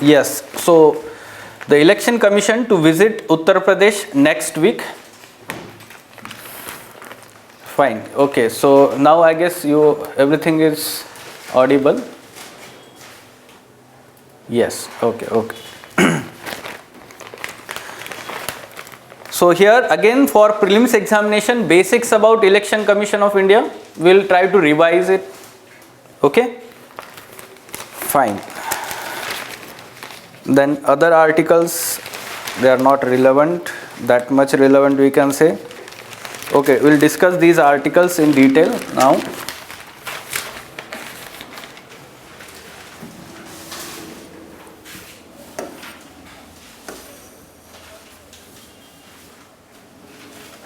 Yes. So the election commission to visit Uttar Pradesh next week. Fine. Okay. So now I guess everything is audible. Yes. Okay. Okay. So here again for prelims examination, basics about Election Commission of India, we'll try to revise it. Okay. Fine. Then other articles, they are not relevant, that much relevant we can say. Okay, we'll discuss these articles in detail now.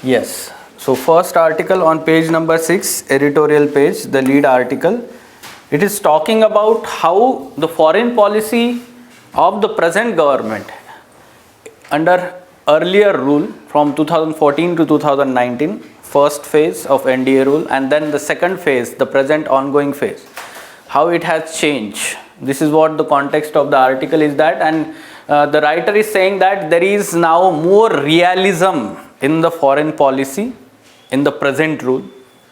Yes. So first article on page number 6, editorial page, the lead article. It is talking about how the foreign policy of the present government under earlier rule from 2014 to 2019, first phase of NDA rule, and then the second phase, the present ongoing phase, how it has changed. This is what the context of the article is that, and the writer is saying that there is now more realism in the foreign policy in the present rule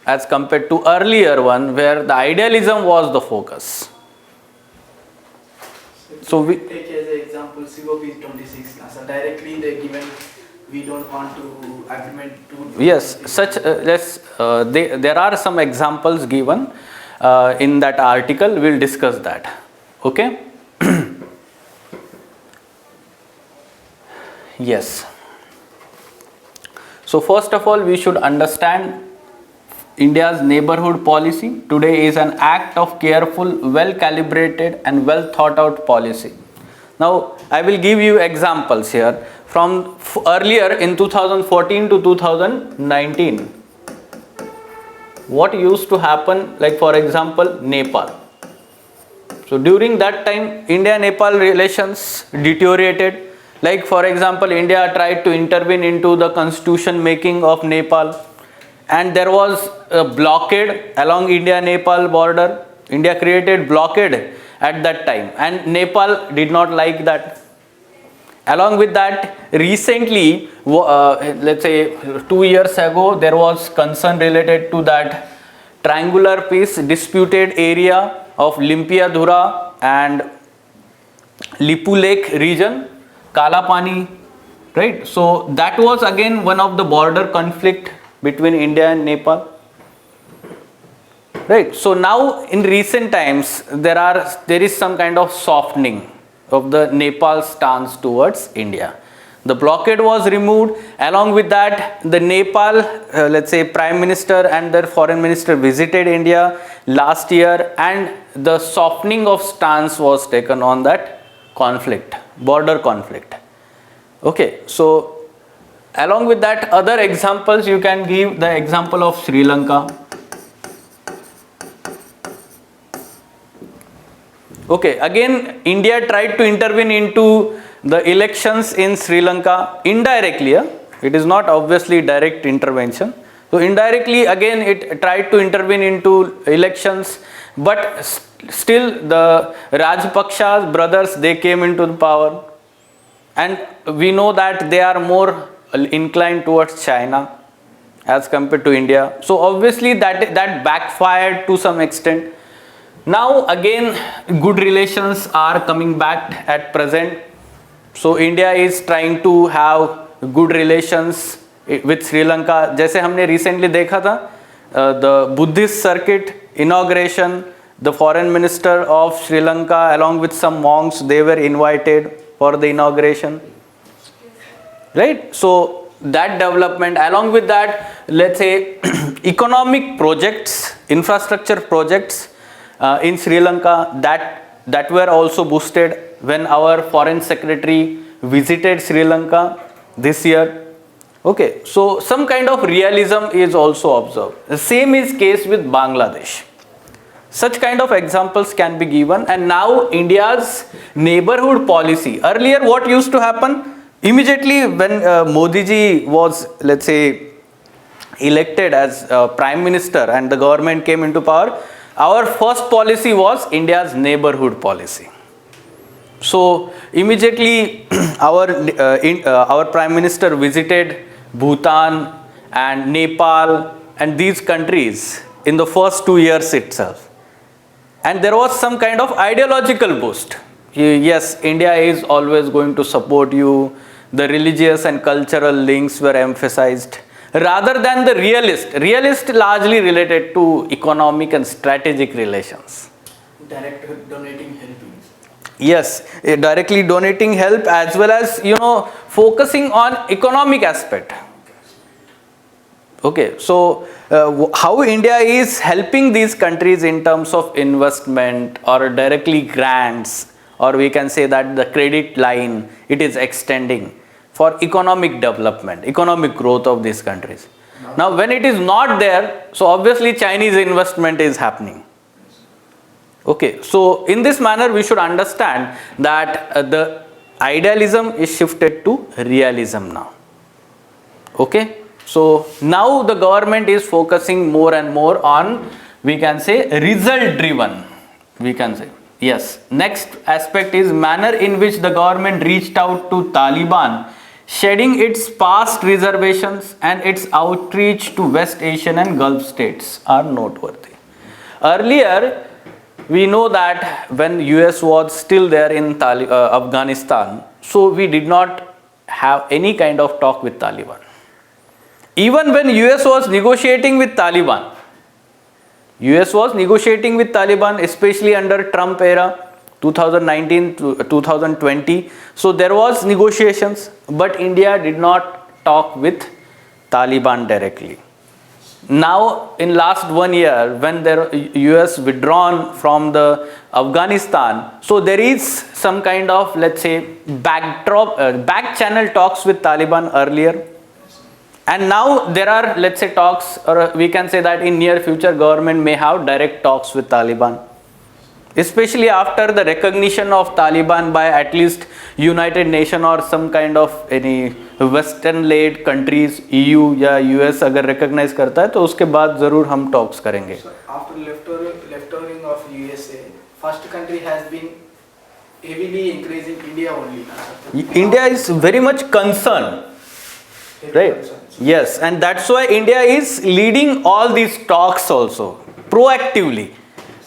as compared to earlier one where the idealism was the focus. So we take as an example COP 26. So directly they given we don't want to agreement to. Yes, such there are some examples given in that article. We'll discuss that. Okay. Yes. So first of all, we should understand India's neighborhood policy today is an act of careful, well calibrated and well thought out policy. Now I will give you examples here from earlier in 2014 to 2019. What used to happen, like for example Nepal. So during that time India-Nepal relations deteriorated. Like for example, India tried to intervene into the constitution making of Nepal, and there was a blockade along India-Nepal border. India created blockade at that time, and Nepal did not like that. Along with that, recently, let's say 2 years ago, there was concern related to that triangular peace disputed area of Limpiadhura and Lipu Lake region. Kalapani, right? So that was again one of the border conflict between India and Nepal, right? So now in recent times there is some kind of softening of the Nepal stance towards India. The blockade was removed. Along with that, the Nepal, let's say Prime Minister and their Foreign Minister visited India last year, and the softening of stance was taken on that conflict, border conflict. Okay, so along with that, other examples you can give the example of Sri Lanka. Okay, again India tried to intervene into the elections in Sri Lanka indirectly. It is not obviously direct intervention. So indirectly again it tried to intervene into elections, but still the Rajpaksha's brothers, they came into the power, and we know that they are more inclined towards China as compared to India. So obviously that backfired to some extent. Now again good relations are coming back at present. So India is trying to have good relations with Sri Lanka. जैसे हमने recently देखा था the Buddhist circuit inauguration, the foreign minister of Sri Lanka along with some monks, they were invited for the inauguration, right? So that development, along with that, let's say economic projects, infrastructure projects in Sri Lanka, that were also boosted when our foreign secretary visited Sri Lanka this year. Okay, so some kind of realism is also observed. The same is case with Bangladesh. Such kind of examples can be given. And now India's neighborhood policy. Earlier what used to happen? Immediately when Modi ji was, let's say, elected as Prime Minister and the government came into power, our first policy was India's neighborhood policy. So immediately our Prime Minister visited Bhutan and Nepal and these countries in the first 2 years itself. And there was some kind of ideological boost. Yes, India is always going to support you. The religious and cultural links were emphasized rather than the realist largely related to economic and strategic relations. Direct donating helping. Yes, directly donating help as well as focusing on economic aspect. Okay, so how India is helping these countries in terms of investment or directly grants, or we can say that the credit line it is extending for economic development, economic growth of these countries. Now when it is not there, so obviously Chinese investment is happening. Okay, so in this manner we should understand that the idealism is shifted to realism now. Okay, so now the government is focusing more and more on, we can say, result driven, we can say. Yes, next aspect is manner in which the government reached out to Taliban, shedding its past reservations and its outreach to West Asian and Gulf states are noteworthy. Earlier, we know that when US was still there in Afghanistan, so we did not have any kind of talk with Taliban. Even when US was negotiating with Taliban, especially under Trump era, 2019 to 2020, so there was negotiations, but India did not talk with Taliban directly. Now in last 1 year, when the US withdrawn from the Afghanistan, so there is some kind of, let's say, back channel talks with Taliban earlier, and now there are, let's say, talks, or we can say that in near future government may have direct talks with Taliban, especially after the recognition of Taliban by at least United Nations or some kind of any western led countries, EU या US अगर recognize करता है तो उसके बाद जरूर हम talks करेंगे. So after leftovering of USA, first country has been heavily increasing India only. India is very much concerned, right? Yes, and that's why India is leading all these talks also proactively.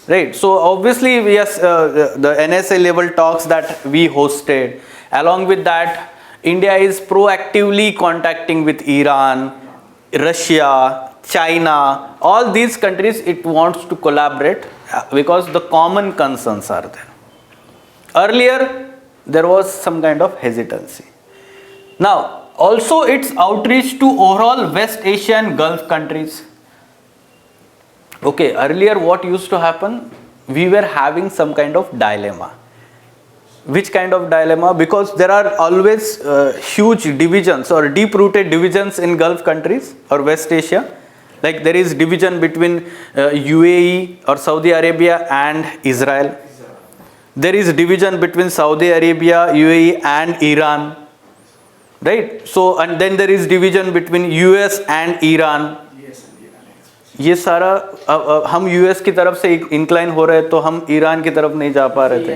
Right, so obviously yes, the NSA level talks that we hosted. Along with that, India is proactively contacting with Iran, Russia, China, all these countries it wants to collaborate because the common concerns are there. Earlier, there was some kind of hesitancy. Now, also its outreach to overall West Asian Gulf countries. Okay, earlier what used to happen? We were having some kind of dilemma. Which kind of dilemma? Because there are always huge divisions or deep-rooted divisions in Gulf countries or West Asia. Like there is division between UAE or Saudi Arabia and Israel. There is division between Saudi Arabia, UAE and Iran. Right? So, and then there is division between US and Iran. ये सारा हम US की तरफ से incline हो रहे तो हम ईरान की तरफ नहीं जा पा रहे थे.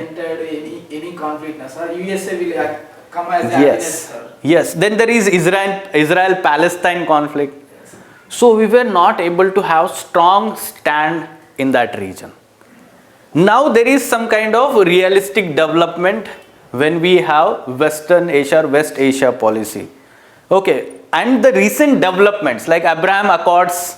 Yes, then there is Israel Palestine conflict. So we were not able to have strong stand in that region. Now there is some kind of realistic development when we have Western Asia or West Asia policy. Okay, and the recent developments like Abraham Accords,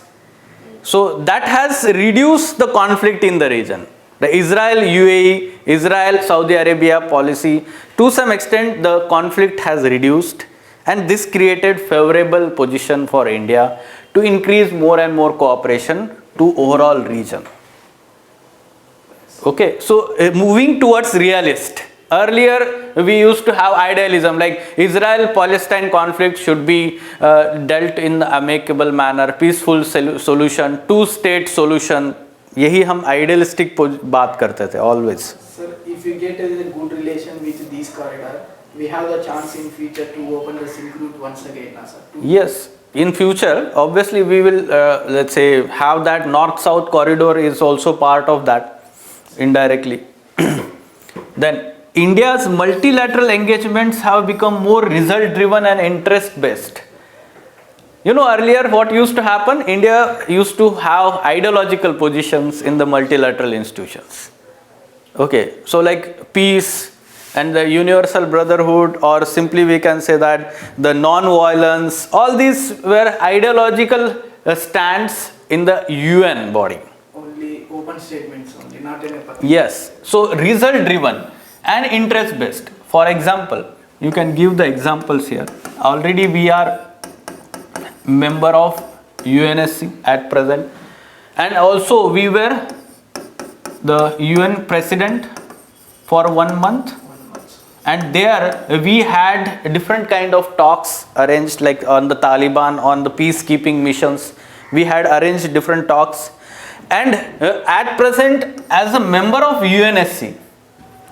so that has reduced the conflict in the region. The Israel UAE, Israel Saudi Arabia policy, to some extent the conflict has reduced, and this created favorable position for India to increase more and more cooperation to overall region. Okay, so moving towards realist. Earlier we used to have idealism like Israel-Palestine conflict should be dealt in the amicable manner, peaceful solution, two-state solution. यही हम idealistic बात करते थे always. Sir, if we get a good relation with this corridor, we have the chance in future to open the Silk Route once again, sir. Yes, in future, obviously we will let's say have that north-south corridor is also part of that indirectly. Then India's multilateral engagements have become more result driven and interest based. You know, earlier what used to happen? India used to have ideological positions in the multilateral institutions. Okay, so like peace and the universal brotherhood, or simply we can say that the non-violence, all these were ideological stands in the UN body. Only open statements only, not in a particular. Yes, so result driven and interest based. For example, you can give the examples here. Already we are member of UNSC at present, and also we were the UN president for 1 month, and there we had different kind of talks arranged, like on the Taliban, on the peacekeeping missions. We had arranged different talks, and at present as a member of UNSC,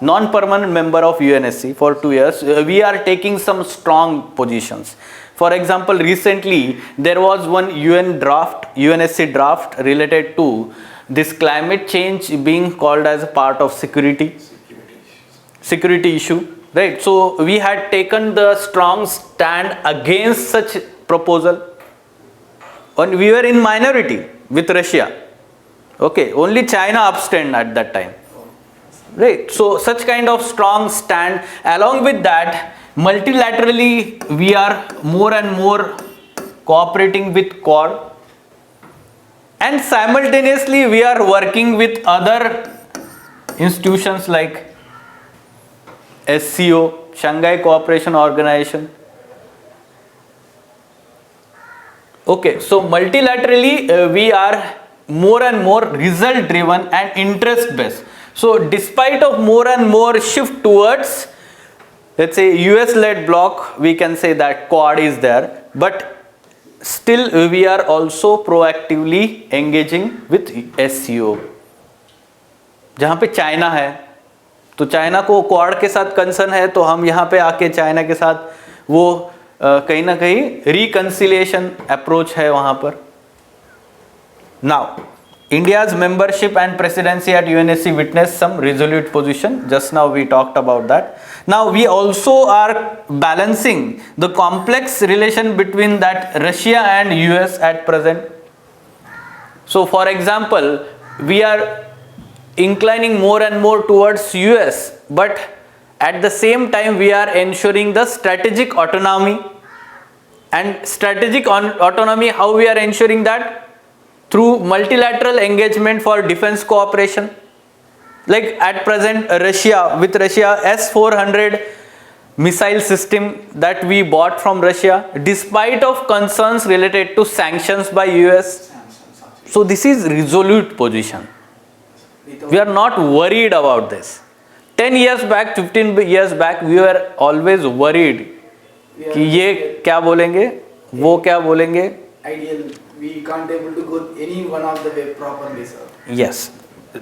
non-permanent member of UNSC for 2 years, we are taking some strong positions. For example, recently there was one UNSC draft related to this climate change being called as a part of security issue, right? So we had taken the strong stand against such proposal, and we were in minority with Russia. Okay, only China abstained at that time. Right, so such kind of strong stand. Along with that, multilaterally we are more and more cooperating with Quad, and simultaneously we are working with other institutions like SCO, Shanghai Cooperation Organization. Okay, so multilaterally we are more and more result driven and interest based. So despite of more and more shift towards, let's say, US led bloc, we can say that Quad is there, but still we are also proactively engaging with SCO. जहाँ पे China है, तो China को quad के साथ concern है, तो हम यहाँ पे आके चाइना के साथ वो कहीं ना कहीं रिकंसिलिएशन अप्रोच है वहाँ पर. Now, India's membership and presidency at UNSC witnessed some resolute position. Just now we talked about that. Now we also are balancing the complex relation between that Russia and US at present. So for example, we are inclining more and more towards US, but at the same time we are ensuring the strategic autonomy. And strategic autonomy, how we are ensuring that? Through multilateral engagement for defense cooperation. Like at present, with Russia, S-400 missile system that we bought from Russia, despite of concerns related to sanctions by US. So this is resolute position. We are not worried about this. 10 years back, 15 years back, we were always worried कि ये क्या बोलेंगे, वो क्या बोलेंगे. Ideal, we can't able to go any one of the way properly, sir. Yes,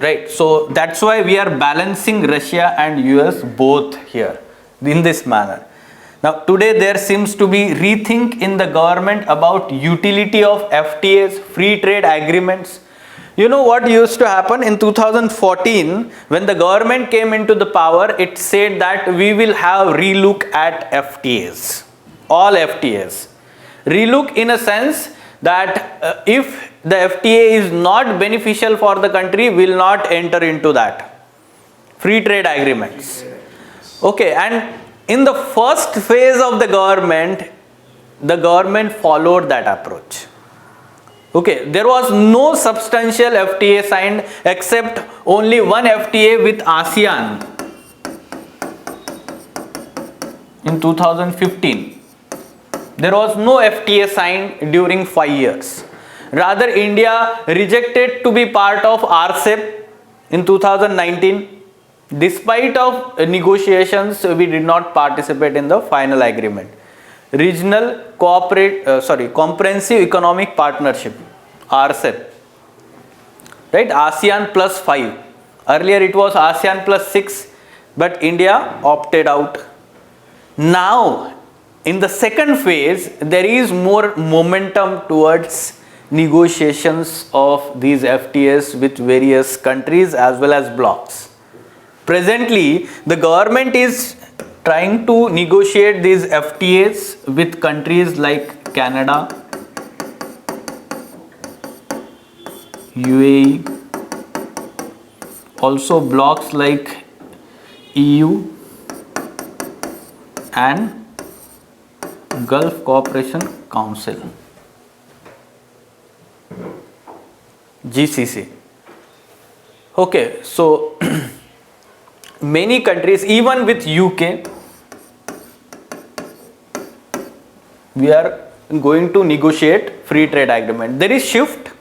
right. So that's why we are balancing Russia and US both here in this manner. Now today there seems to be rethink in the government about utility of FTAs, free trade agreements. You know what used to happen in 2014 when the government came into the power? It said that we will have relook at FTAs, all FTAs. Relook in a sense that if the FTA is not beneficial for the country, will not enter into that free trade agreements. Okay, and in the first phase of the government followed that approach. Okay, there was no substantial FTA signed except only one FTA with ASEAN in 2015. There was no FTA signed during 5 years. Rather, India rejected to be part of RCEP in 2019. Despite of negotiations, we did not participate in the final agreement. Regional Comprehensive Economic Partnership, RCEP. Right, ASEAN plus 5. Earlier it was ASEAN plus 6, but India opted out. Now, in the second phase, there is more momentum towards negotiations of these FTAs with various countries as well as blocs. presently the government is trying to negotiate these FTAs with countries like Canada, UAE, also blocs like EU and Gulf Cooperation Council, GCC. Okay, so many countries, even with UK, we are going to negotiate free trade agreement. There is shift,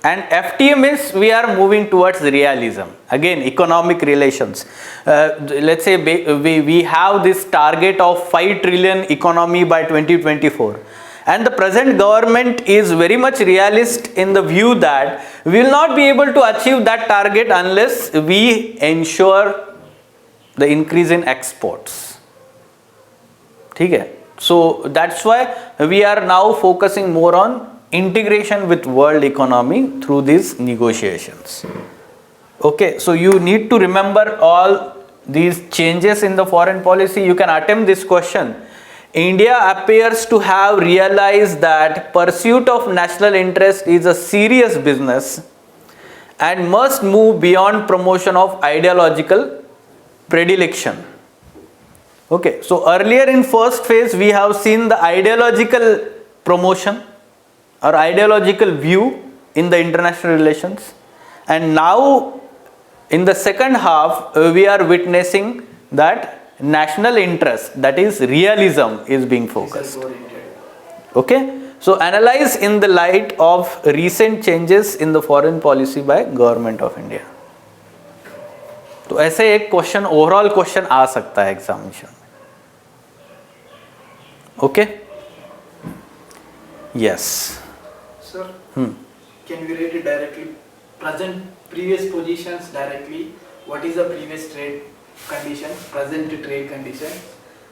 and FTA means we are moving towards realism. Again, economic relations. Let's say we have this target of 5 trillion economy by 2024. And the present government is very much realist in the view that we will not be able to achieve that target unless we ensure the increase in exports. Okay? So that's why we are now focusing more on integration with world economy through these negotiations. Okay, so you need to remember all these changes in the foreign policy. You can attempt this question. India appears to have realized that pursuit of national interest is a serious business and must move beyond promotion of ideological predilection. Okay, so earlier in first phase we have seen the ideological promotion or ideological view in the international relations, and now in the second half we are witnessing that national interest, that is realism, is being focused. Okay, so analyze in the light of recent changes in the foreign policy by government of India. तो ऐसे एक question, overall question आ सकता है examination में. Okay, yes Sir, can we rate it directly? Previous positions directly. What is the previous trade condition? Present trade condition.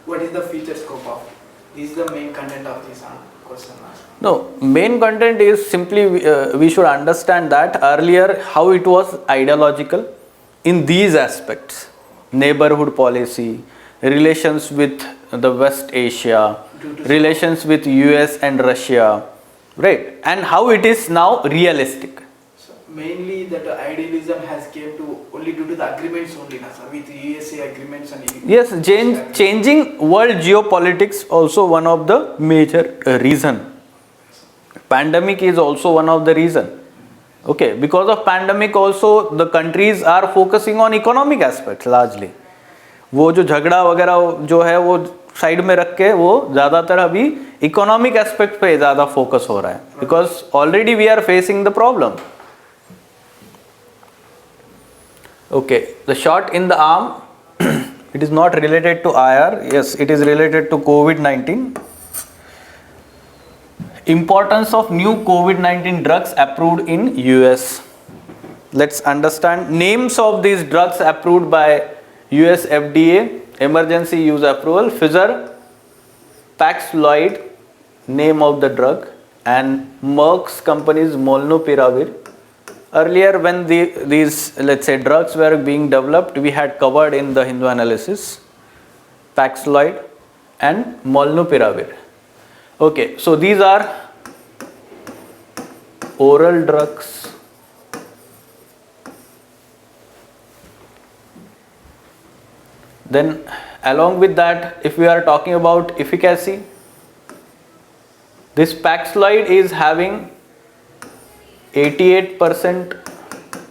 What is the future scope of? This is the main content of this question. No, main content is simply we should understand that earlier how it was ideological in these aspects: neighborhood policy, relations with the West Asia, relations with US and Russia, right? And how it is now realistic. So mainly that idealism has came to only due to the agreements only, na, sir, with USA agreements and Yes, changing world geopolitics also one of the major reason. Pandemic is also one of the reason. Okay, because of pandemic also the countries are focusing on economic aspects largely. वो जो झगड़ा वगैरह जो है वो side में रख के वो ज़्यादातर अभी इकोनॉमिक एस्पेक्ट पे ज़्यादा फोकस हो रहा है, because already we are facing the problem. Okay, the shot in the arm, it is not related to IR. Yes, it is related to COVID-19. Importance of new COVID-19 drugs approved in US. Let's understand names of these drugs approved by US FDA, emergency use approval. Pfizer, Paxlovid, name of the drug, and Merck's company's Molnupiravir. Earlier when these, let's say, drugs were being developed, we had covered in the Hindu analysis Paxlovid and Molnupiravir. Okay, so these are oral drugs. Then along with that, if we are talking about efficacy, this Paxlovid is having 88%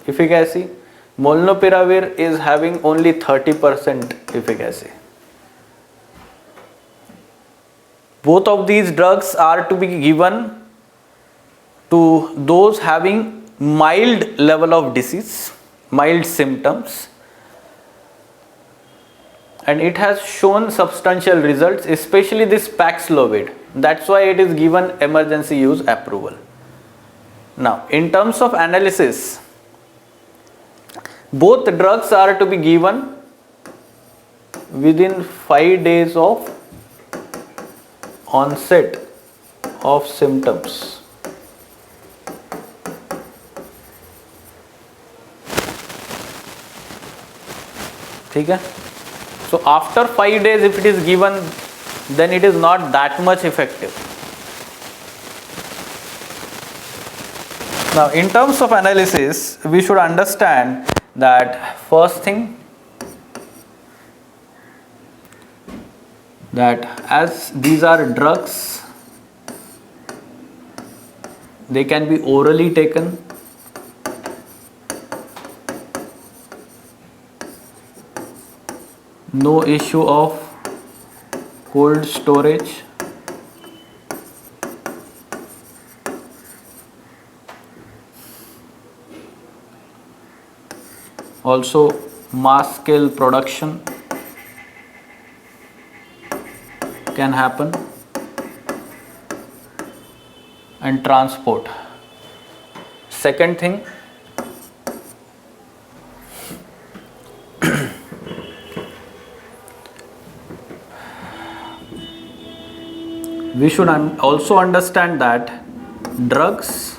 efficacy. Molnupiravir is having only 30% efficacy. Both of these drugs are to be given to those having mild level of disease, mild symptoms, and it has shown substantial results, especially this Paxlovid. That's why it is given emergency use approval. Now, in terms of analysis, both drugs are to be given within 5 days of onset of symptoms. ठीक है. So after 5 days if it is given, then it is not that much effective. Now in terms of analysis, we should understand that first thing, that as these are drugs, they can be orally taken. No issue of cold storage. Also mass scale production can happen, and transport. Second thing, we should also understand that drugs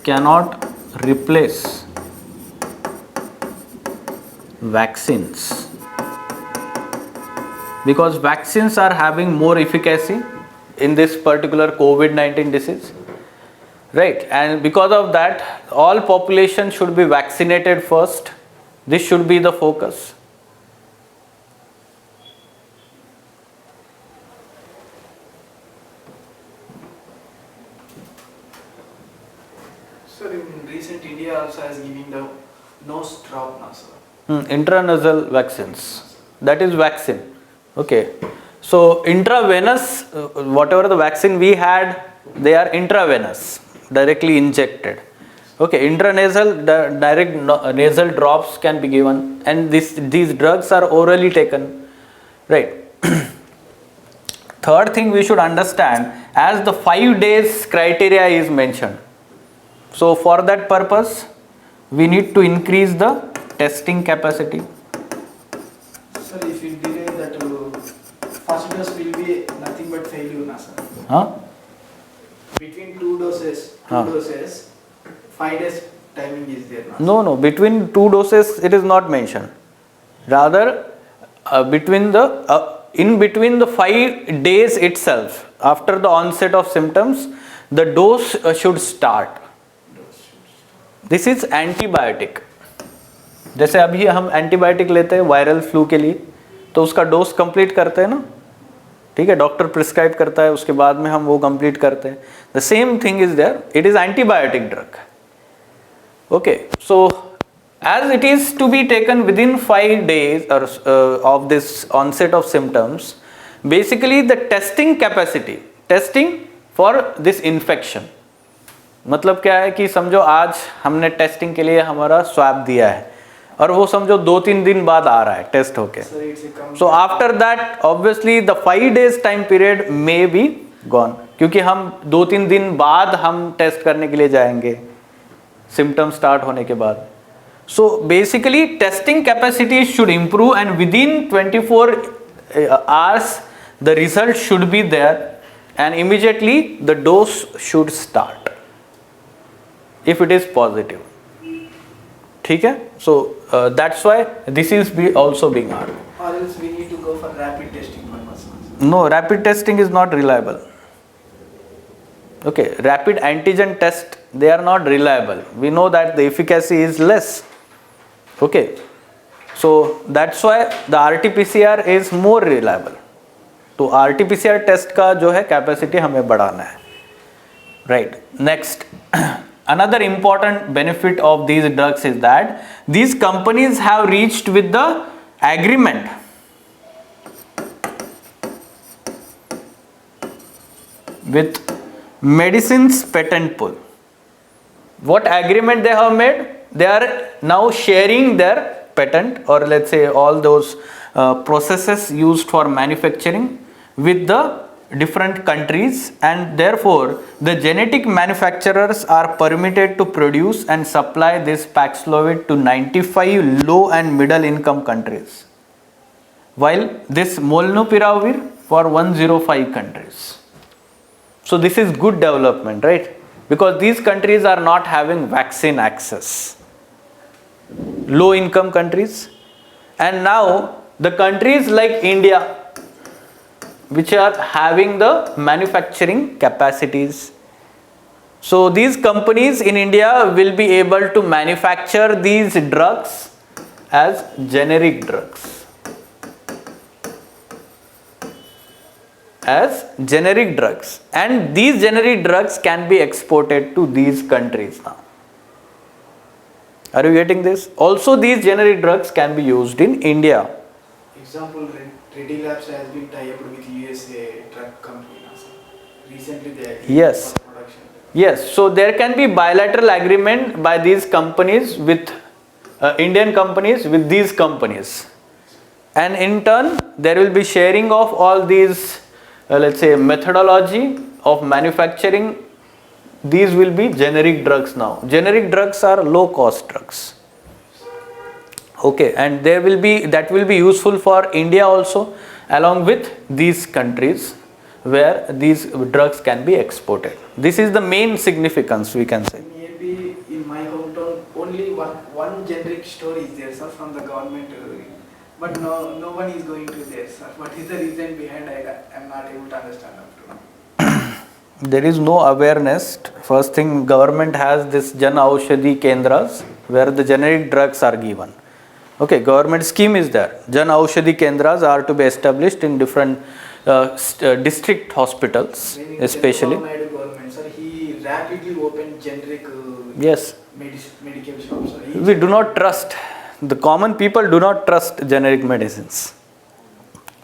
cannot replace vaccines, because vaccines are having more efficacy in this particular COVID-19 disease, right? And because of that, all population should be vaccinated first. This should be the focus. Sir, in recent India also is giving the nose drop now, sir. Intranasal vaccines, that is vaccine. Okay, so intravenous, whatever the vaccine we had, they are intravenous, directly injected. Okay, intranasal, direct nasal drops can be given, and these drugs are orally taken, right? Third thing we should understand, as the 5 days criteria is mentioned, so for that purpose we need to increase the testing capacity. Sir, if you delay that, first dose will be nothing but failure, na, sir. Huh? Between two doses, 5 days timing is there, na? No, between 2 doses it is not mentioned. Rather, in between the 5 days itself, after the onset of symptoms, the dose should start. This is antibiotic. जैसे अभी हम antibiotic लेते हैं viral flu के लिए, तो उसका dose complete करते हैं ना, ठीक है, डॉक्टर प्रिस्क्राइब करता है, उसके बाद में हम वो कंप्लीट करते हैं. The same thing is there, it is antibiotic drug. Okay, so as it is to be taken within 5 days or of this onset of symptoms, basically the testing capacity, testing for this infection, मतलब क्या है कि समझो आज हमने testing के लिए हमारा स्वैब दिया है और वो समझो 2-3 दिन बाद आ रहा है टेस्ट होके, so after that obviously the 5 days time period may be gone, क्योंकि हम 2-3 दिन बाद हम टेस्ट करने के लिए जाएंगे सिम्टम स्टार्ट होने के बाद. So basically testing capacity should improve, and within 24 hours the result should be there, and immediately the dose should start if it is positive. ठीक है, so that's why this is also being asked. Or else we need to go for rapid testing purpose. No, rapid testing is not reliable. Okay, rapid antigen test, they are not reliable. We know that the efficacy is less. Okay, so that's why the RT-PCR is more reliable. तो RT-PCR test का जो है capacity हमें बढ़ाना है, right? Next, another important benefit of these drugs is that these companies have reached with the agreement with Medicines Patent Pool. What agreement they have made? They are now sharing their patent, or let's say all those processes used for manufacturing with the different countries, and therefore the genetic manufacturers are permitted to produce and supply this Paxlovid to 95 low and middle income countries, while this Molnupiravir for 105 countries. So this is good development, right? Because these countries are not having vaccine access. Low income countries, And now the countries like India, which are having the manufacturing capacities. So these companies in India will be able to manufacture these drugs as generic drugs. As generic drugs. And these generic drugs can be exported to these countries now. Are you getting this? Also these generic drugs can be used in India. Example, Reddy Labs has been tied up with USA drug company now, sir. Recently they agreed Yes. for production. Yes, so there can be bilateral agreement by these companies with Indian companies with these companies. And in turn, there will be sharing of all these, let's say, methodology of manufacturing. These will be generic drugs now. Generic drugs are low cost drugs. Okay, and that will be useful for India also, along with these countries where these drugs can be exported. This is the main significance, we can say. Maybe in my hometown only one generic store is there, sir, from the government, but no one is going to there, sir. What is the reason behind? I am not able to understand up to now. There is no awareness. First thing, government has this Jan Aushadhi Kendras where the generic drugs are given. Okay, government scheme is there. Jan Aushadhi Kendras are to be established in different district hospitals, especially. Chandrababu Naidu government, sir, he rapidly opened generic Yes, medical shops, sir. we do not trust. The common people do not trust generic medicines.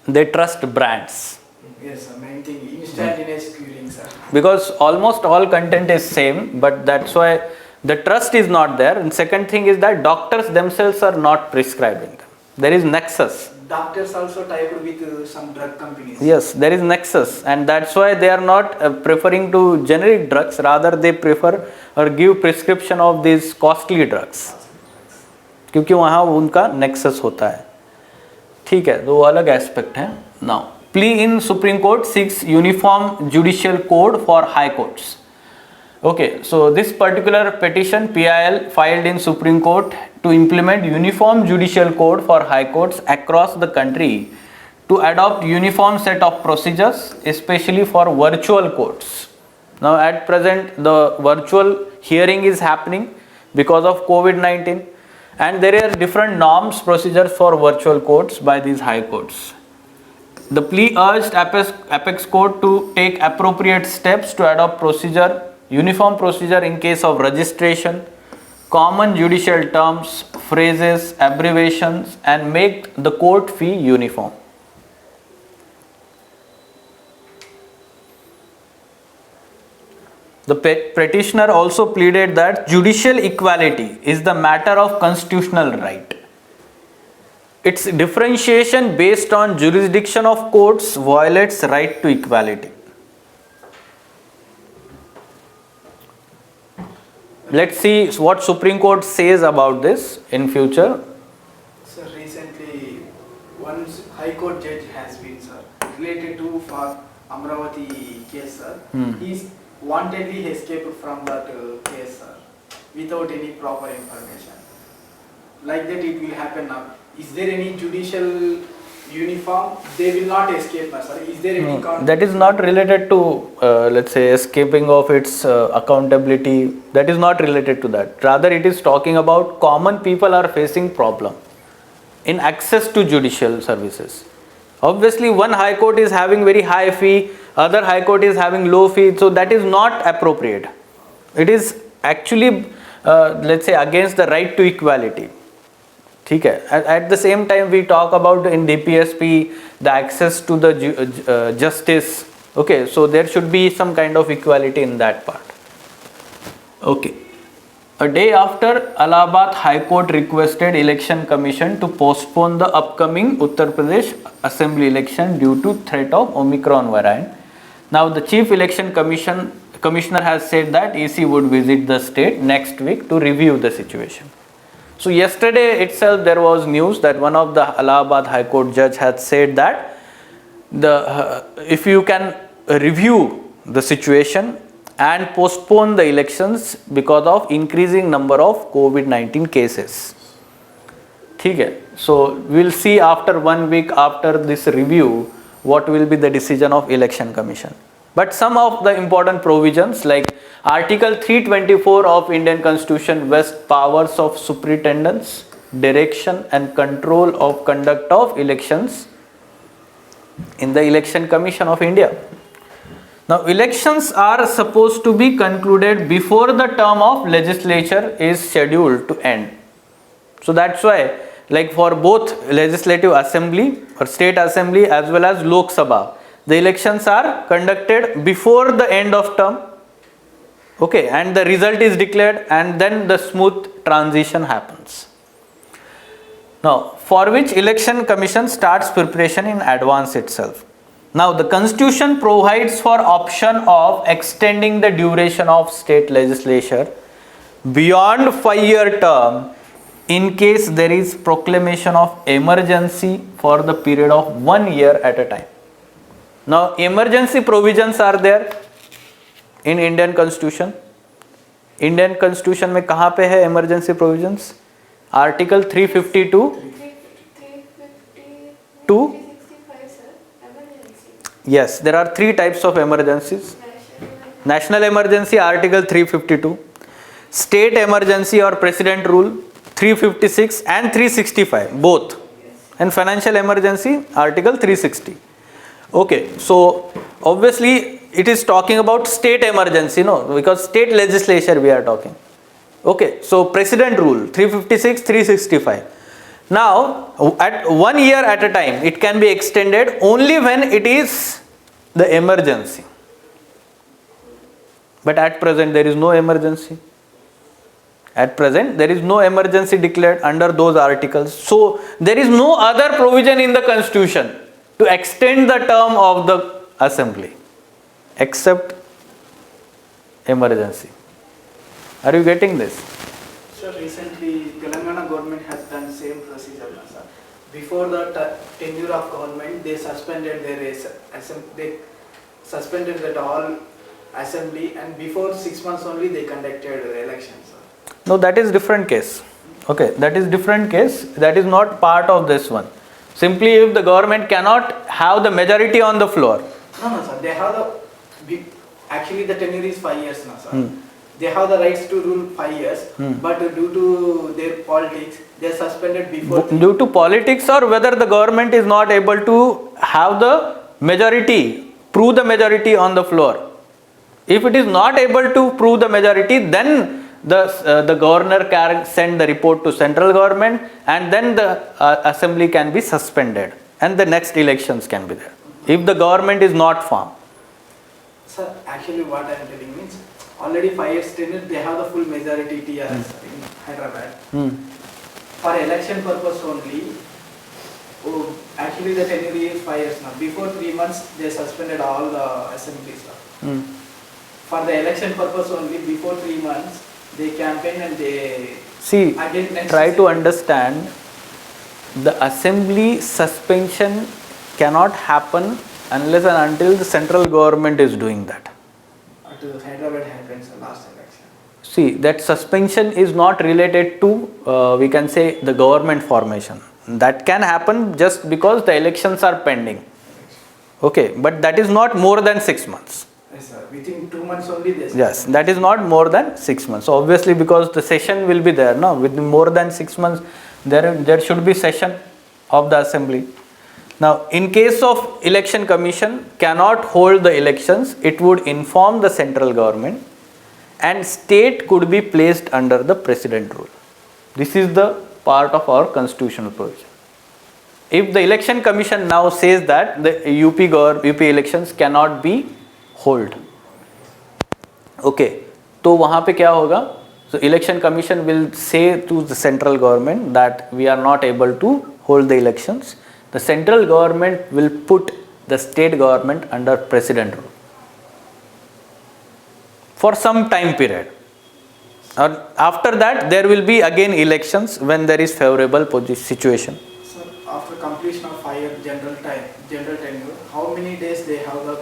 They trust brands. Yes, sir, main thing, instantaneous curing, sir. Because almost all content is same, but that's why the trust is not there. And second thing is that doctors themselves are not prescribing them. There is nexus. Doctors also tied with some drug companies. Yes, there is nexus, and that's why they are not preferring to generic drugs. Rather, they prefer or give prescription of these costly drugs, क्योंकि वहाँ उनका nexus होता है. ठीक है, तो वो अलग एस्पेक्ट है. Now, plea in Supreme Court seeks uniform judicial code for high courts. Okay, so this particular petition PIL filed in Supreme Court to implement uniform judicial code for high courts across the country to adopt uniform set of procedures, especially for virtual courts. Now at present the virtual hearing is happening because of COVID-19, and there are different norms, procedures for virtual courts by these high courts. The plea urged Apex Court to take appropriate steps to adopt uniform procedure in case of registration, common judicial terms, phrases, abbreviations, and make the court fee uniform. The petitioner also pleaded that judicial equality is the matter of constitutional right. Its differentiation based on jurisdiction of courts violates right to equality. Let's see what Supreme Court says about this in future. Sir, recently one High Court judge has been, sir, related to for Amravati case, sir. He's wantedly escaped from that case, sir, without any proper information. Like that it will happen now. Is there any judicial uniform? They will not escape, sir. Is there any That is not related to, let's say, escaping of its accountability. That is not related to that. Rather, it is talking about common people are facing problem in access to judicial services. Obviously, one high court is having very high fee, other high court is having low fee, so that is not appropriate. It is actually, let's say, against the right to equality. Okay. At the same time, we talk about in DPSP the access to the justice. Okay, so there should be some kind of equality in that part. Okay. A day after, Allahabad High Court requested Election Commission to postpone the upcoming Uttar Pradesh Assembly election due to threat of Omicron variant. Now, the Chief Election Commissioner has said that EC would visit the state next week to review the situation. So yesterday itself there was news that one of the Allahabad High Court judge had said that if you can review the situation and postpone the elections because of increasing number of COVID-19 cases. ठीक है. So we'll see after 1 week after this review what will be the decision of election commission. But some of the important provisions like article 324 of Indian constitution vests powers of superintendence, direction and control of conduct of elections in the election commission of India. Now elections are supposed to be concluded before the term of legislature is scheduled to end. So that's why, like for both legislative assembly or state assembly as well as Lok Sabha, the elections are conducted before the end of term. Okay, and the result is declared and then the smooth transition happens. Now, for which election commission starts preparation in advance itself. Now, the constitution provides for option of extending the duration of state legislature beyond 5-year term in case there is proclamation of emergency for the period of 1 year at a time. Now, emergency provisions are there in Indian constitution. Indian constitution में कहाँ पे है emergency provisions? Article 352 to 365, sir. Emergency. yes, there are 3 types of emergencies. National emergency, Article 352. State emergency or president rule, 356 and 365 both. And financial emergency, Article 360. Okay, so obviously it is talking about state emergency, no, because state legislature we are talking. Okay, so president rule 356, 365. Now at 1 year at a time it can be extended only when it is the emergency. But at present there is no emergency. At present there is no emergency declared under those articles. So there is no other provision in the constitution to extend the term of the assembly except emergency. Are you getting this? Sir, recently Telangana government has done same procedure, sir. Before the tenure of government, they suspended they suspended that all assembly, and before 6 months only they conducted the elections, sir. No, that is different case. Okay, that is different case. That is not part of this one. Simply if the government cannot have the majority on the floor. No, sir. They have actually the tenure is 5 years now, sir. They have the rights to rule 5 years, but due to their politics, they are suspended before. Due to politics or whether the government is not able to have the majority, prove the majority on the floor. If it is not able to prove the majority, then the governor can send the report to central government and then the assembly can be suspended and the next elections can be there. If the government is not formed. Sir, actually what I am telling means, already 5 years tenure, they have the full majority TRS in Hyderabad. For election purpose only, actually the tenure is 5 years now. Before 3 months, they suspended all the assemblies. For the election purpose only, before 3 months, they campaign and they... See, again, try to understand, the assembly suspension cannot happen unless and until the central government is doing that. To Hyderabad happens the last election. See, that suspension is not related to, we can say, the government formation. That can happen just because the elections are pending. Okay, but that is not more than 6 months. Yes, sir. Within 2 months only they... Yes, that is not more than 6 months. So obviously because the session will be there, no? Within more than 6 months, there should be session of the assembly. Now, in case of election commission cannot hold the elections, it would inform the central government and state could be placed under the president rule. This is the part of our constitutional provision. If the election commission now says that the UP elections cannot be hold, okay, तो वहाँ पे क्या होगा? So election commission will say to the central government that we are not able to hold the elections. The central government will put the state government under president rule for some time period. After that, there will be again elections when there is favorable situation. So after completion of 5 year general tenure, how many days they have the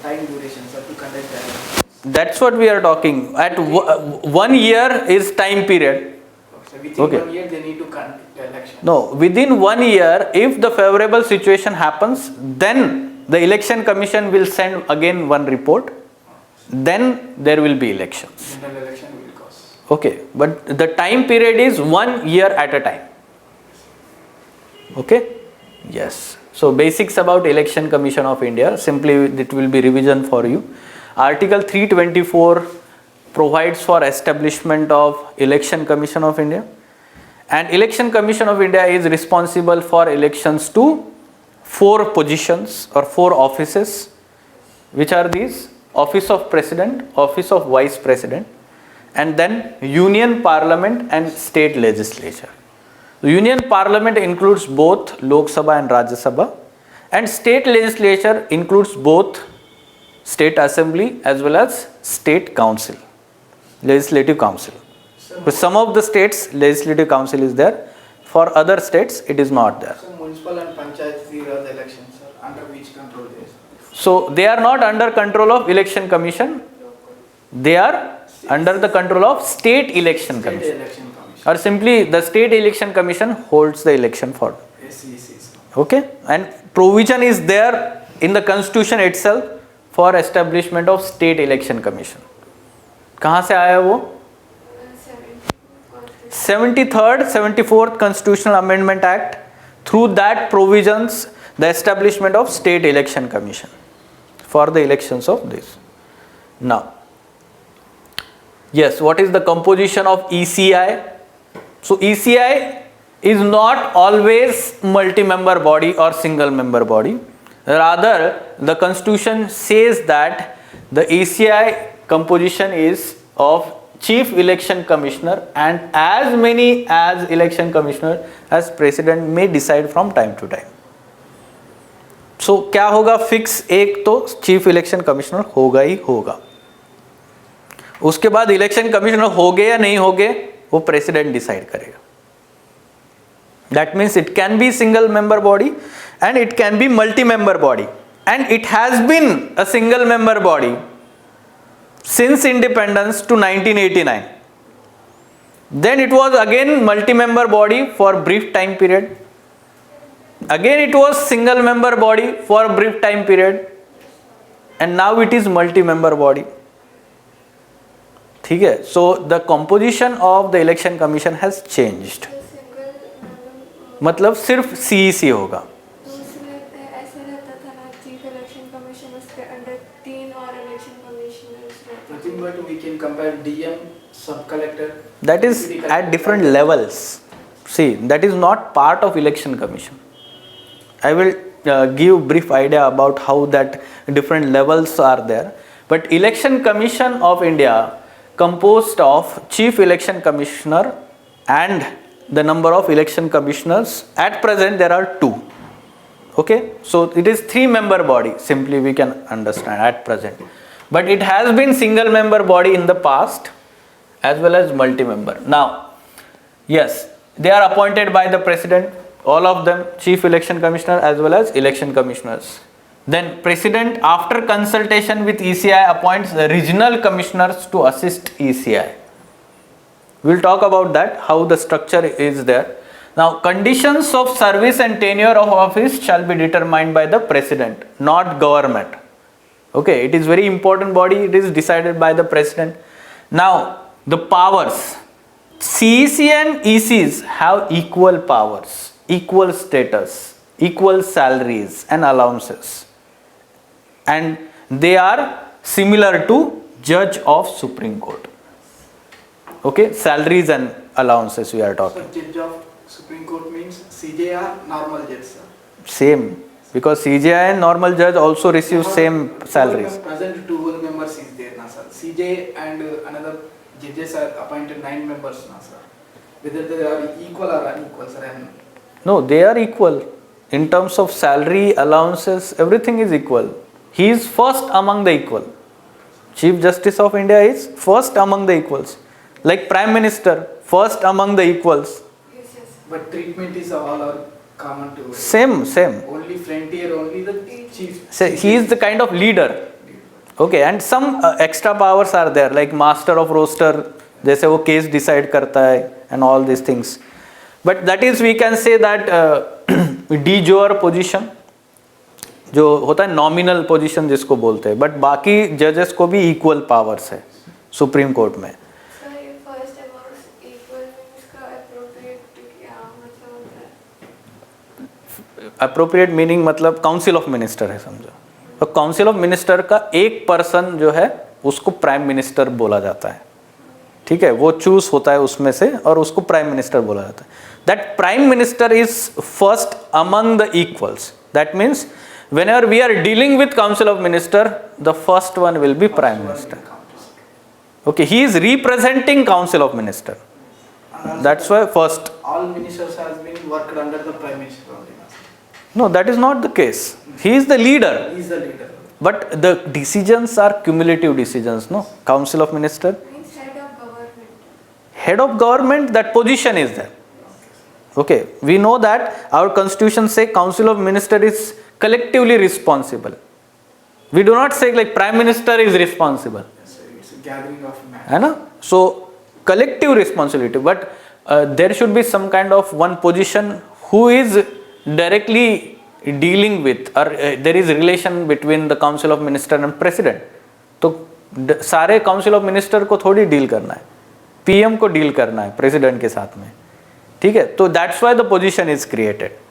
time duration, sir, to conduct the elections? That's what we are talking. At 1 year is time period. So So within Okay. 1 year they need to conduct the election. No, within 1 year, if the favorable situation happens, then the election commission will send again one report. Then there will be elections. General election will cause. Okay, but the time period is 1 year at a time. Okay? Yes. So basics about Election Commission of India, simply it will be revision for you. Article 324 provides for establishment of Election Commission of India, and Election Commission of India is responsible for elections to 4 positions or 4 offices, which are these: Office of President, Office of Vice President, and then Union Parliament and State Legislature. The Union Parliament includes both Lok Sabha and Rajya Sabha, and State Legislature includes both State Assembly as well as State Council, Legislative Council. For some of the states, Legislative Council is there. For other states, it is not there. So municipal and panchayat the elections are under which control they are? So they are not under control of Election Commission. They are under the control of State Election State Commission. election commission. Or simply the State Election Commission holds the election for. SECs. Okay? And provision is there in the constitution itself for establishment of State Election Commission. कहाँ से आया वो? 73rd, 74th Constitutional Amendment Act. Through that provisions, the establishment of State Election Commission for the elections of this. Now, yes, what is the composition of ECI? So ECI is not always multi-member body or single member body. Rather, the constitution says that the ECI composition is of Chief Election Commissioner and as many as election commissioner as president may decide from time to time. So क्या होगा fix? एक तो chief election commissioner होगा ही होगा. उसके बाद election commissioner हो गए या नहीं हो गए वो प्रेसिडेंट डिसाइड करेगा. That means it can be single member body and it can be multi member body, and it has been a single member body since independence to 1989. Then it was again multi member body for brief time period. Again it was single member body for a brief time period, and now it is multi member body. ठीक है? So the composition of the election commission has changed. मतलब सिर्फ CEC होगा. तो उसमें ऐसा रहता था ना, चीफ इलेक्शन कमीशन, उसके अंडर 3 और इलेक्शन कमिश्नर्स रहते थे. Nothing but we can compare DM, sub-collector. That is at different levels. See, that is not part of election commission. I will give brief idea about how that different levels are there. But election commission of India composed of chief election commissioner and the number of election commissioners. At present there are 2. Okay, so it is 3-member body, simply we can understand at present. But it has been single member body in the past as well as multi-member. Now, yes, they are appointed by the president, all of them, chief election commissioner as well as election commissioners. Then president, after consultation with ECI, appoints the regional commissioners to assist ECI. We will talk about that, how the structure is there. Now, conditions of service and tenure of office shall be determined by the president, not government. Okay, it is very important body, it is decided by the president. Now, the powers. CEC and ECs have equal powers, equal status, equal salaries and allowances. And they are similar to judge of Supreme Court. Okay, salaries and allowances we are talking. So judge of Supreme Court means CJ are normal judge, sir. Same, because CJI and normal judge also receive same salaries. Present 2 members is there, na, sir. CJ and another judges are appointed 9 members, na, sir. Whether they are equal or unequal, sir. And No, they are equal. In terms of salary, allowances, everything is equal. He is first among the equal. Chief Justice of India is first among the equals. Like Prime Minister, first among the equals. Yes, yes. but treatment is all are common to Same. only frontier, only the chief. So he is the kind of leader. Okay, and some extra powers are there, like Master of Roster, जैसे वो case decide करता है and all this things, but that is we can say that de jure position जो होता है nominal position जिसको बोलते हैं, बट बाकी जजेस को भी इक्वल पावर्स है सुप्रीम कोर्ट में। सर ये फर्स्ट अमाउंट इक्वल मींस का एप्रोप्रिएट क्या मतलब होता है? अप्रोप्रिएट मीनिंग मतलब काउंसिल ऑफ मिनिस्टर है समझो, तो काउंसिल ऑफ मिनिस्टर का एक पर्सन जो है उसको प्राइम मिनिस्टर बोला जाता है, ठीक है, वो चूज होता है उसमें से और उसको प्राइम मिनिस्टर बोला जाता है। That prime minister is first among the equals, that means whenever we are dealing with council of minister, the first one will be prime minister. Okay, he is representing council of minister, that's why first. All ministers has been worked under the prime minister only. No, that is not the case. He is the leader, He is the leader. but the decisions are cumulative decisions. No, council of minister, means head of government. head of government, that position is there. Okay, we know that our constitution say council of minister is collectively responsible. We do not say like prime minister is responsible, Yes, sir. It's a gathering of men. है ना? So collective responsibility, but there should be some kind of one position who is directly dealing with, or there is relation between the council of minister and president. तो सारे council of minister को थोड़ी deal करना है, PM को deal करना है president के साथ में, ठीक है? तो that's why the position is created.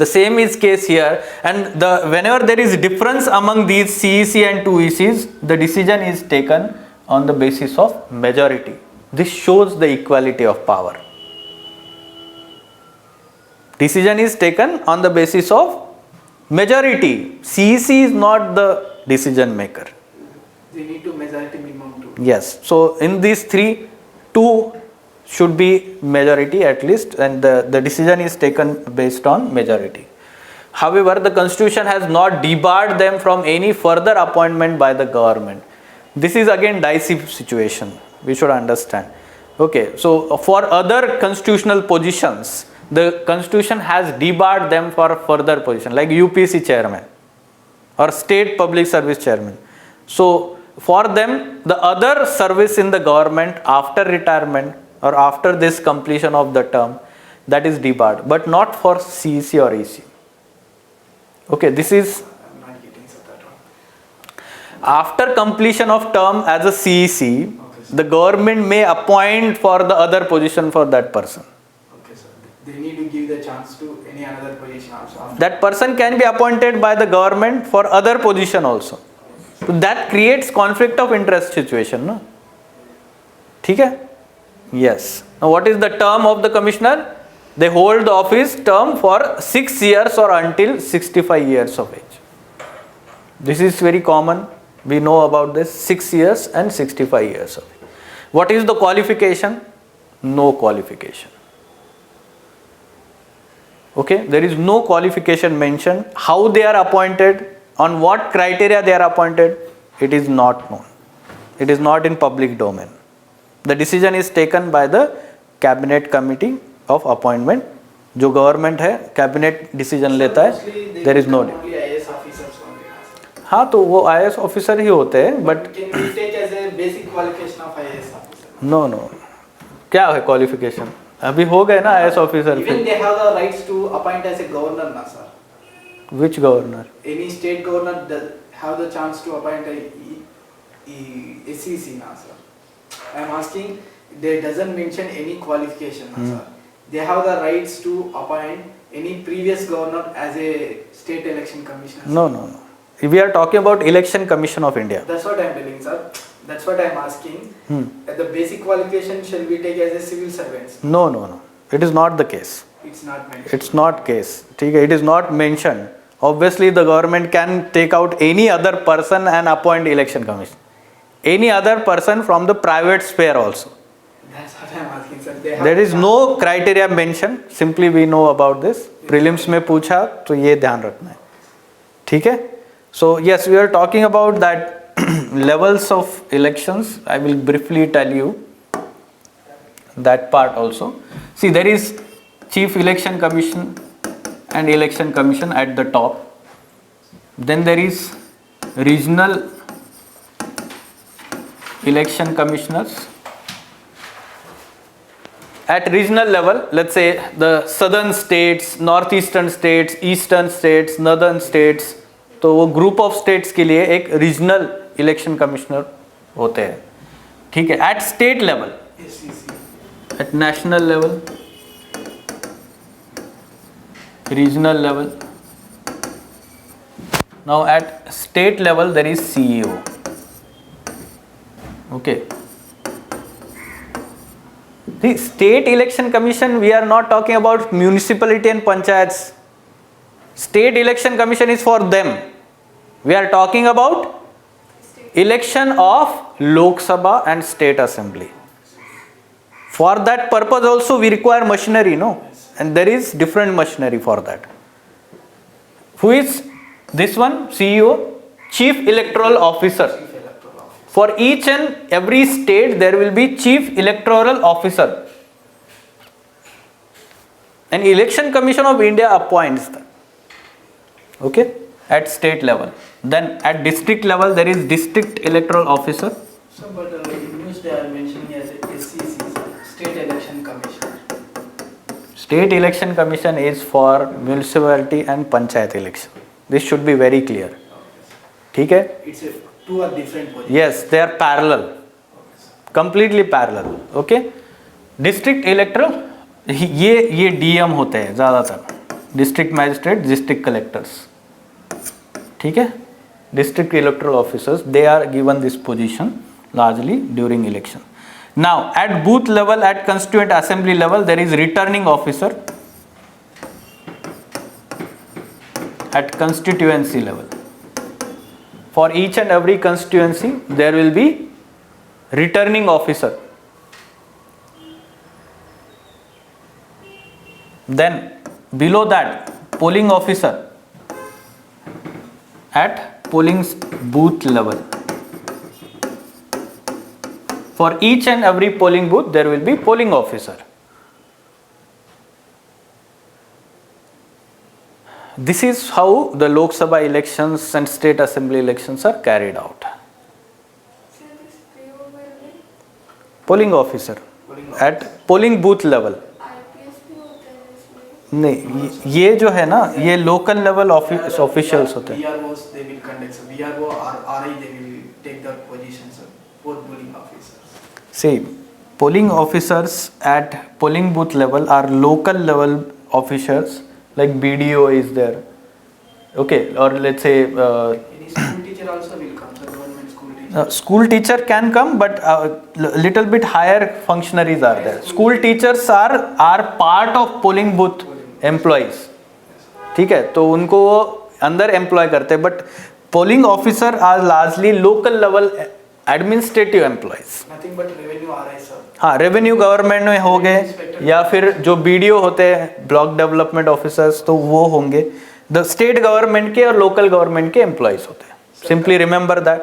The same is case here, and whenever there is difference among these CEC and 2 ECs, the decision is taken on the basis of majority. This shows the equality of power. Decision is taken on the basis of majority. CEC is not the decision maker. They need to majority minimum too. Yes. So in these three, 2 should be majority at least, and the decision is taken based on majority. However, the constitution has not debarred them from any further appointment by the government. This is again dicey situation, we should understand. Okay, so for other constitutional positions, the constitution has debarred them for further position, like UPC chairman or state public service chairman. So for them, the other service in the government after retirement or after this completion of the term, that is debarred, but not for CEC or EC. Okay, this is I'm not getting that one. after completion of term as a CEC, Okay, sir. the government may appoint for the other position for that person. Okay, sir. They need to give the chance to any another position also. After. That person can be appointed by the government for other position also. So that creates conflict of interest situation, no? ठीक है? Yes. Now what is the term of the commissioner? They hold the office term for 6 years or until 65 years of age. This is very common. We know about this, 6 years and 65 years of age. What is the qualification? No qualification. Okay, there is no qualification mentioned. How they are appointed, on what criteria they are appointed, it is not known. It is not in public domain. The decision is taken by the cabinet committee of appointment. जो government है cabinet decision लेता है, there is no. Only IAS officers only. Sir. हाँ, तो वो IAS officer ही होते हैं, but Can we take as a basic qualification of IAS officer? No no, क्या है क्वालिफिकेशन? अभी हो गए ना IAS officer. Even they have the rights to appoint as a governor, na sir. Which governor? Any state governor does have the chance to appoint a SEC, na sir. I am asking, they doesn't mention any qualification, na sir. They have the rights to appoint any previous governor as a state election commissioner. No, no, no. We are talking about Election Commission of India. That's what I am telling, sir. That's what I am asking. The basic qualification shall we take as a civil servants? No, no, no. It is not the case. It's not mentioned. It's not case. ठीक है, it is not mentioned. Obviously, the government can take out any other person and appoint election commission. Any other person from the private sphere also. That's what I am asking, sir. They have There is no criteria mentioned. Simply we know about this. Prelims में पूछा तो ये ध्यान रखना है. ठीक है? So yes, we are talking about that levels of elections. I will briefly tell you that part also. See, there is Chief Election Commission and Election Commission at the top. Then there is Regional election commissioners at regional level, let's say the southern states, northeastern states, eastern states, northern states, तो वो group of states के लिए एक regional election commissioner होते हैं, ठीक है. At state level, at national level, regional level. Now at state level there is CEO. Okay. The state election commission, we are not talking about municipality and panchayats. State election commission is for them. We are talking about election of Lok Sabha and state assembly. For that purpose also we require machinery, no? And there is different machinery for that. Who is this one? CEO, Chief Electoral Officer. For each and every state there will be Chief Electoral Officer. An Election Commission of India appoints that. Okay, at state level. Then at district level there is District Electoral Officer. So, but in news they are mentioning as SEC, State Election Commission. State Election Commission is for municipality and panchayat election. This should be very clear. ठीक है? It's two are different positions. Yes, they are parallel. Completely parallel. Okay? District electoral, ये DM होते हैं ज़्यादातर. District magistrate, district collectors. ठीक है? District electoral officers, they are given this position largely during election. Now at booth level, at constituent assembly level, there is returning officer. At constituency level, for each and every constituency there will be returning officer. Then below that, polling officer at polling booth level. For each and every polling booth there will be polling officer. This is how the Lok Sabha elections and state assembly elections are carried out. So this PO will be Polling officer at polling booth level. IPS भी होते हैं इसमें. नहीं, ये जो है ना, ये लोकल लेवल ऑफिशियल्स होते हैं. VROs they will conduct. So VRO or RI they will take the positions of both polling officers. See, polling officers at polling booth level are local level officers, like BDO is there. Okay, or let's say Any school teacher also will come. So government school teacher. school teacher can come, but little bit higher functionaries are there. School teachers are part of polling booth employees. ठीक है, तो उनको वो अंदर employ करते हैं, but polling officer are largely local level administrative employees. Nothing but revenue RI sir. हाँ, revenue government में हो गए, या फिर जो BDO होते हैं ब्लॉक डेवलपमेंट ऑफिसर्स, तो वो होंगे. द स्टेट गवर्नमेंट के और लोकल गवर्नमेंट के एम्प्लॉयज होते हैं. Simply remember that.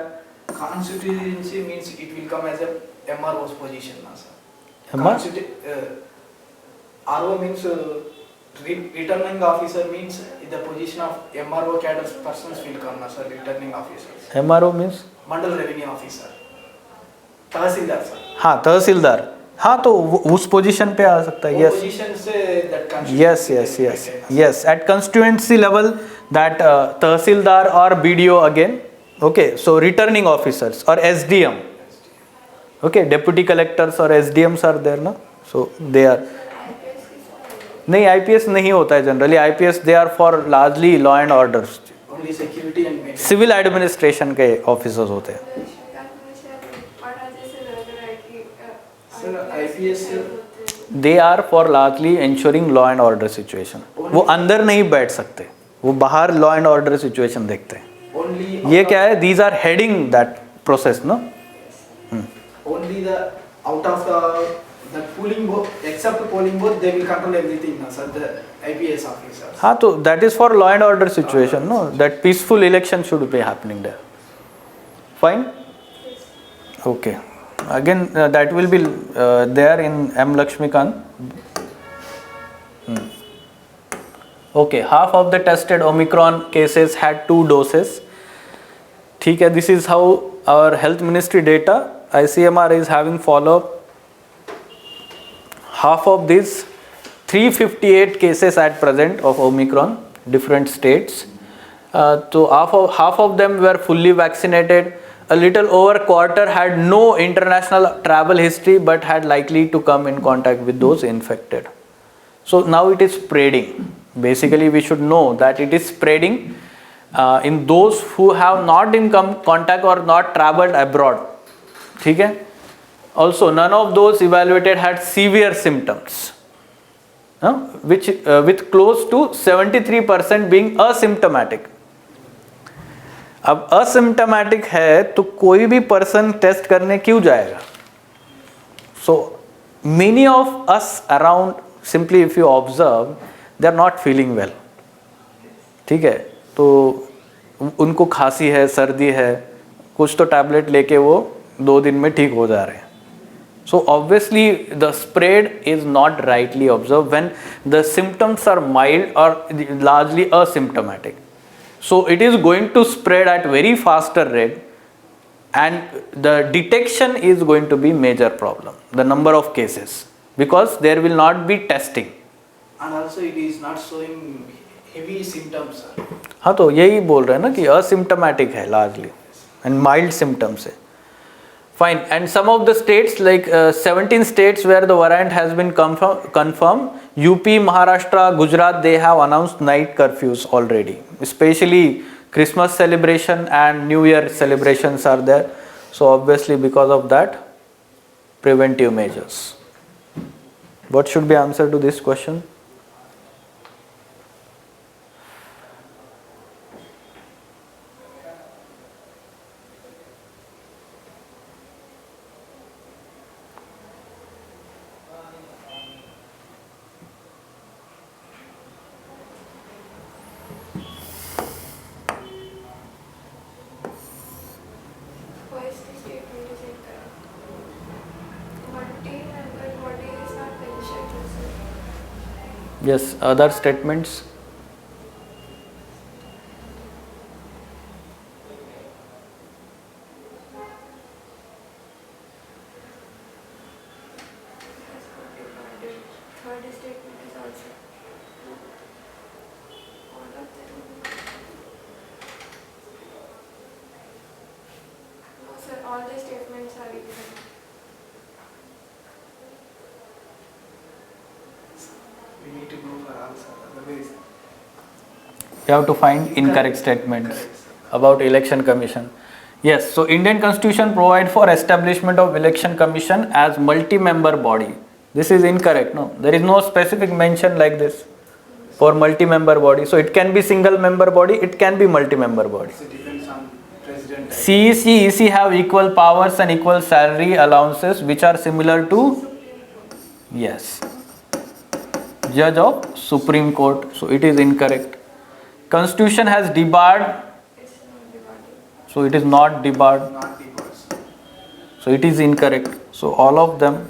Constituency means it will come as a MRO's position now sir. MR? RO means returning officer means the position of MRO cadre persons will come now sir. Returning officers. MRO means Mandal revenue officer. Tehsildar sir. हाँ, तहसीलदार. हाँ, तो उस position पे आ सकता है. वो yes, position से that yes, yes, yes, yes. At constituency level, that tahsildar or BDO again. Okay, so returning officers or SDM. Okay, deputy collectors or SDMs are there, no? So they are. IPS की sir. नहीं, IPS नहीं होता है generally. IPS they are for largely law and orders. only security and maintenance. Civil administration के officers होते हैं. शिकायत में शायद पढ़ा जैसे लग रहा है कि Sir, IPS they are for largely ensuring law and order situation. वो अंदर नहीं बैठ सकते, वो बाहर लॉ एंड ऑर्डर सिचुएशन देखते हैं. only ये क्या है, these are heading that process, no. only the out of the polling booth except polling booth they will control everything now sir. The IPS officers. हाँ, तो that is for law and order situation, no. That peaceful election should be happening there. Fine. Okay, again that will be there in M. Lakshmikant. Okay, half of the tested Omicron cases had 2 doses. ठीक है, this is how our health ministry data ICMR is having follow-up. Half of these 358 cases at present of Omicron, different states. So half of them were fully vaccinated. A little over quarter had no international travel history but had likely to come in contact with those infected. So now it is spreading. Basically, we should know that it is spreading in those who have not in contact or not traveled abroad. Okay? Also, none of those evaluated had severe symptoms, which with close to 73% being asymptomatic. अब asymptomatic है तो कोई भी person test करने क्यों जाएगा? So many of us around, simply if you observe, they are not feeling well. ठीक है, तो उनको खांसी है, सर्दी है, कुछ तो टैबलेट लेके वो 2 दिन में ठीक हो जा रहे हैं. So obviously the spread is not rightly observed when the symptoms are mild or largely asymptomatic. So it is going to spread at very faster rate, and the detection is going to be major problem, the number of cases, because there will not be testing. And also it is not showing heavy symptoms, sir. हाँ, तो यही बोल रहे हैं ना कि asymptomatic है largely and mild symptoms है. Fine. And some of the states, like 17 states where the variant has been confirmed, UP, Maharashtra, Gujarat, they have announced night curfews already. Especially Christmas celebration and New Year celebrations are there. So obviously because of that, preventive measures. What should be answer to this question? First statement is incorrect. Multi-member body is not mentioned, sir. Yes, other statements. Third statement is also. All of them. No, sir, all the statements are incorrect. We need to go for answer. Otherwise, You have to find incorrect statements Correct, sir. about election commission. Yes, so Indian constitution provide for establishment of election commission as multi-member body. This is incorrect. No, there is no specific mention like this for multi-member body. So it can be single member body, it can be multi-member body. it depends on president. CEC, EC have equal powers and equal salary allowances which are similar to, yes, judge of Supreme Court. So it is incorrect. Constitution has debarred, It's not divided. so it is not debarred. Not because. So it is incorrect. So all of them.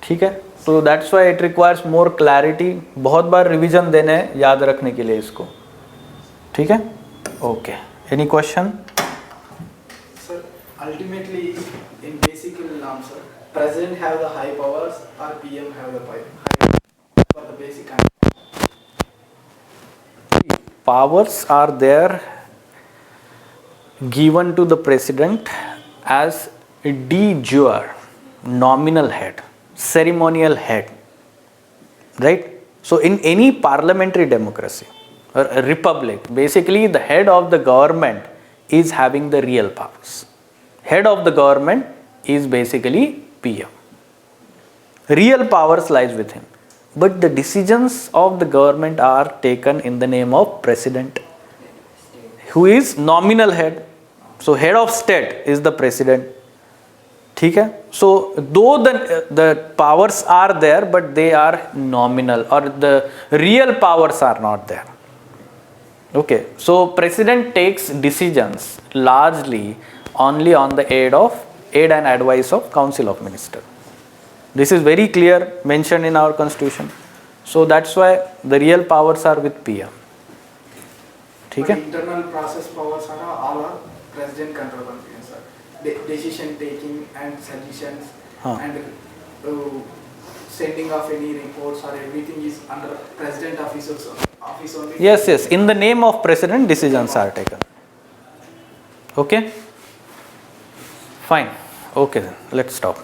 ठीक है, so that's why it requires more clarity. बहुत बार revision देने हैं याद रखने के लिए इसको. ठीक है, okay. Any question? Sir, ultimately in basic norms, sir, president have the high powers or PM have the high for the basic. Powers are there given to the president as de jure, nominal head, ceremonial head, right? So in any parliamentary democracy or a republic, basically the head of the government is having the real powers. Head of the government is basically PM. Real powers lies with him. But the decisions of the government are taken in the name of president, who is nominal head. So head of state is the president. ठीक है? So though the powers are there, but they are nominal, or the real powers are not there. Okay, so president takes decisions largely only on the aid and advice of Council of Ministers. This is very clear, mentioned in our constitution. So that's why the real powers are with PM. ठीक है? Internal process powers are all are president control, sir. decision taking and suggestions Huh. and sending of any reports or everything is under president office only? Yes, yes. In the name of president, decisions are taken. Okay? Fine. Okay then. Let's stop.